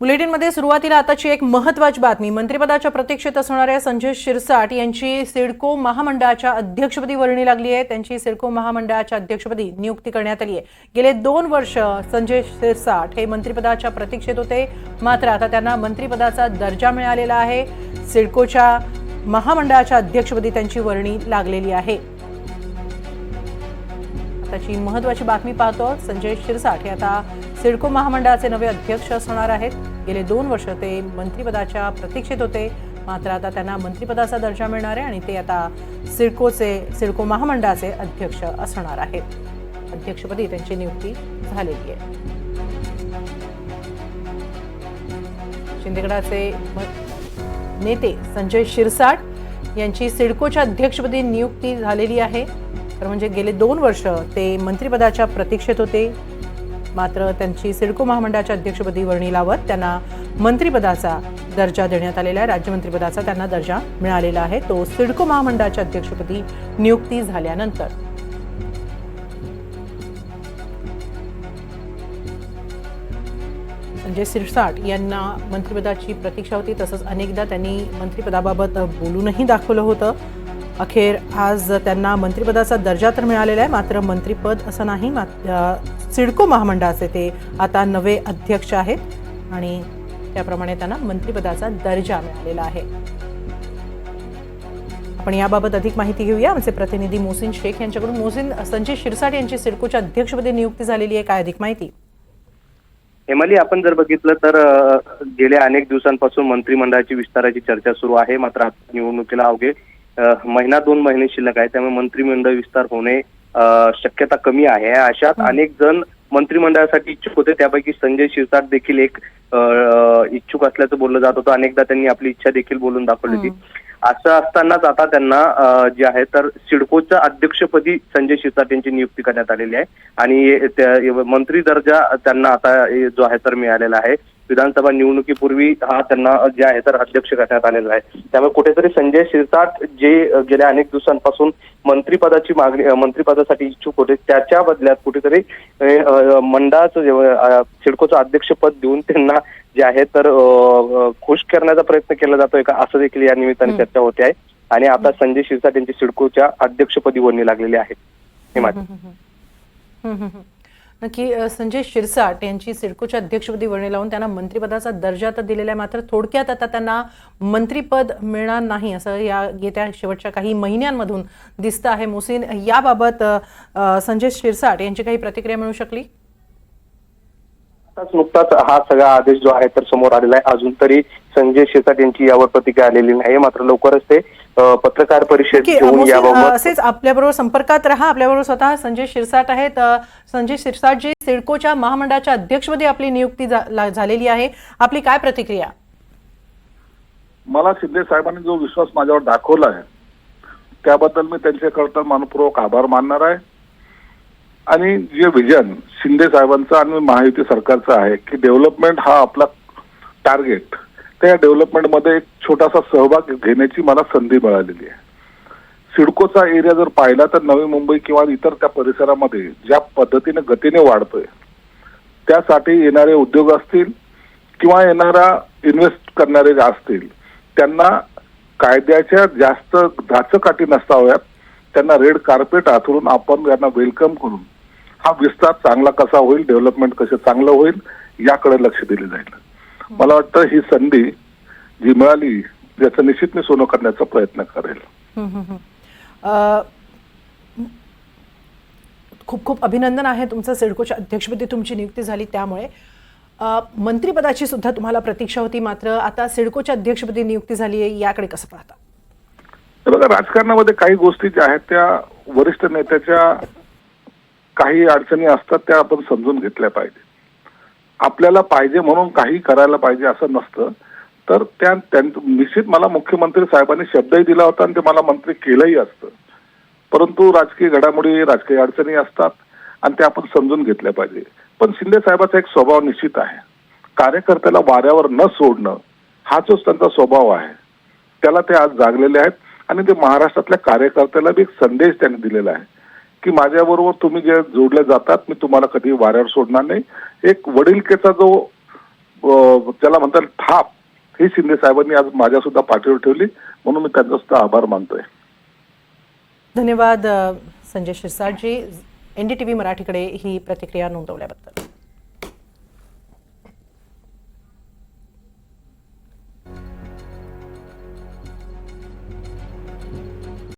बुलेटिनमध्ये सुरुवातीला आताची एक महत्त्वाची बातमी। मंत्रिपदाच्या प्रतीक्षेत असणाऱ्या संजय शिरसाट यांची सिडको महामंडळाच्या अध्यक्षपदी वर्णी लागली आहे। त्यांची सिडको महामंडळाच्या अध्यक्षपदी नियुक्ती करण्यात आली आहे। गेले 2 वर्ष संजय शिरसाट हे मंत्रिपदाच्या प्रतीक्षेत होते, मात्र आता त्यांना मंत्रिपदाचा दर्जा मिळालेला आहे। सिडकोच्या महामंडळाच्या अध्यक्षपदी त्यांची वर्णी लागलेली आहे। आताची महत्त्वाची बातमी पाहतो। संजय शिरसाट हे आता सिडको महामंडळाचे नवे अध्यक्ष असणार आहेत। गेले 2 वर्ष ते मंत्रिपदाच्या प्रतीक्षेत होते, मात्र आता त्यांना मंत्रिपदाचा दर्जा मिळणार आहे आणि ते आता सिडको महामंडळाचे अध्यक्ष असणार आहेत। अध्यक्षपदी त्यांची नियुक्ती झालेली आहे। शिंदेगडाचे नेते संजय शिरसाट यांची सिडकोच्या अध्यक्षपदी नियुक्ती झालेली आहे। तर म्हणजे गेले 2 वर्ष ते मंत्रिपदाच्या प्रतीक्षेत होते, मात्र त्यांची सिडको महामंडळाच्या अध्यक्षपदी वर्णी लावत त्यांना मंत्रिपदाचा दर्जा देण्यात आलेला आहे। राज्यमंत्रिपदाचा त्यांना दर्जा मिळालेला आहे, तो सिडको महामंडळाच्या अध्यक्षपदी नियुक्ती झाल्यानंतर। संजय शिरसाट यांना मंत्रिपदाची प्रतीक्षा होती, तसंच अनेकदा त्यांनी मंत्रिपदाबाबत बोलूनही दाखवलं होतं। अखेर आज त्यांना मंत्रिपदाचा दर्जा तर मिळालेला आहे, मात्र मंत्रिपद असं नाही। सिडको महामंडळाचे ते आता नवे अध्यक्ष आहेत आणि त्याप्रमाणे त्यांना मंत्रिपदाचा दर्जा मिळालेला आहे। आपण याबाबत अधिक माहिती घेऊया आमचे प्रतिनिधी मोहसिन शेख यांच्याकडून। मोहसिन, संजय शिरसाट यांची सिडकोच्या अध्यक्षपदी नियुक्ती झालेली आहे, काय अधिक माहिती? हेमाली, आपण जर बघितलं तर गेल्या अनेक दिवसांपासून मंत्रिमंडळाची विस्ताराची चर्चा सुरू आहे, मात्र आता निवडणुकीला अवघे महिना 2 महिने शिल्लक आहे, त्यामुळे मंत्रिमंडळ विस्तार होणे शक्यता कमी आहे। अशात अनेक जण मंत्रिमंडळासाठी इच्छुक होते, त्यापैकी संजय शिरसाट देखील एक इच्छुक असल्याचं बोललं जात होतं। अनेकदा त्यांनी आपली इच्छा देखील बोलून दाखवली होती। असं असतानाच आता त्यांना जे आहे तर सिडकोच्या अध्यक्षपदी संजय शिरसाट यांची नियुक्ती करण्यात आलेली आहे आणि मंत्री दर्जा त्यांना आता जो आहे तर मिळालेला आहे। विधानसभा निवडणुकीपूर्वी हा त्यांना जे आहे तर अध्यक्ष करण्यात आलेला आहे। त्यामुळे कुठेतरी संजय शिरसाट जे गेल्या अनेक दिवसांपासून मंत्रिपदासाठी इच्छुक होते, त्याच्या बदल्यात कुठेतरी मंडळाचं सिडकोचं अध्यक्षपद देऊन त्यांना जे आहे तर खुश करण्याचा प्रयत्न केला जातोय का, असं देखील या निमित्ताने चर्चा होते आहे। आणि आता संजय शिरसाट यांची सिडकोच्या अध्यक्षपदी वर्णी लागलेली आहे। नक्की संजय शिरसाट यांची सिडकोच्या अध्यक्षपदी वर्णी लावून त्यांना मंत्रिपदाचा दर्जा तर दिलेला आहे, मात्र थोडक्यात आता त्यांना मंत्रिपद मिळणार नाही असं या येत्या शेवटच्या काही महिन्यांमधून दिसतं आहे। मोहसिन, याबाबत संजय शिरसाट यांची काही प्रतिक्रिया मिळू शकली? नुकताच हा सगळा आदेश जो आहे तर समोर आलेला आहे, अजून तरी संजय शिरसाट यांची यावर प्रतिक्रिया आलेली नाही, मात्र लवकरच ते पत्रकार परिषद घेऊन याबाबत असेच आपल्याबरोबर संपर्कात राहा। आपल्याबरोबर स्वतः संजय शिरसाट आहेत। संजय शिरसाट जी सिडकोच्या महामंडळाच्या अध्यक्षपदी आपली नियुक्ती झालेली आहे, आपली काय प्रतिक्रिया? मला शिंदे साहेबांनी जो विश्वास माझ्यावर दाखवला आहे त्याबद्दल मी त्यांच्याकरता मनपूर्वक आभार मानणार आहे। आणि जे विजन शिंदे साहेबांचं आणि महायुती सरकारचं आहे की डेव्हलपमेंट हा आपला टार्गेट, त्या डेव्हलपमेंटमध्ये एक छोटासा सहभाग घेण्याची मला संधी मिळालेली आहे। सिडकोचा एरिया जर पाहिला तर नवी मुंबई किंवा इतर त्या परिसरामध्ये ज्या पद्धतीने गतीने वाढतोय, त्यासाठी येणारे उद्योग असतील किंवा येणारा इन्व्हेस्ट करणारे असतील, त्यांना कायद्याच्या जास्त धाचकाठी नसाव्यात, त्यांना रेड कार्पेट आथरून आपण त्यांना वेलकम करून हा विस्तार चांगला कसा होईल, डेव्हलपमेंट कसं चांगलं होईल याकडे लक्ष दिले जाईल। मला वाटतं ही संधी जी मिळाली याचं निश्चित मी सोनं करण्याचा प्रयत्न करेल। खूप खूप अभिनंदन आहे तुमचं। सिडकोच्या अध्यक्षपदी तुमची नियुक्ती झाली, त्यामुळे मंत्रिपदाची सुद्धा तुम्हाला प्रतीक्षा होती, मात्र आता सिडकोच्या अध्यक्षपदी नियुक्ती झाली आहे, याकडे कसं पाहता? बघा, राजकारणामध्ये काही गोष्टी ज्या आहेत त्या वरिष्ठ नेत्याच्या काही अडचणी असतात, त्या आपण समजून घेतल्या पाहिजे। आपल्याला पाहिजे म्हणून काही करायला पाहिजे असं नसतं। तर त्या निश्चित मला मुख्यमंत्री साहेबांनी शब्दही दिला होता आणि ते मला मंत्री केलंही असतं, परंतु राजकीय घडामोडी, राजकीय अडचणी असतात आणि त्या आपण समजून घेतल्या पाहिजे। पण शिंदे साहेबांचा एक स्वभाव निश्चित आहे, कार्यकर्त्याला वाऱ्यावर न सोडणं हा जो त्यांचा स्वभाव आहे, त्याला ते आज जागलेले आहेत आणि ते महाराष्ट्रातल्या कार्यकर्त्याला बी एक संदेश त्यांनी दिलेला आहे की माझ्याबरोबर तुम्ही जे जोडले जातात, मी तुम्हाला कधी वाऱ्यावर सोडणार नाही। एक वडिलकीचा जो त्याला म्हणतात थाप, ही शिंदे साहेबांनी आज माझ्या सुद्धा पाठीवर ठेवली, म्हणून मी त्यांचा सुद्धा आभार मानतोय. धन्यवाद संजय शिरसाटजी, NDTV मराठीकडे ही प्रतिक्रिया नोंदवल्याबद्दल.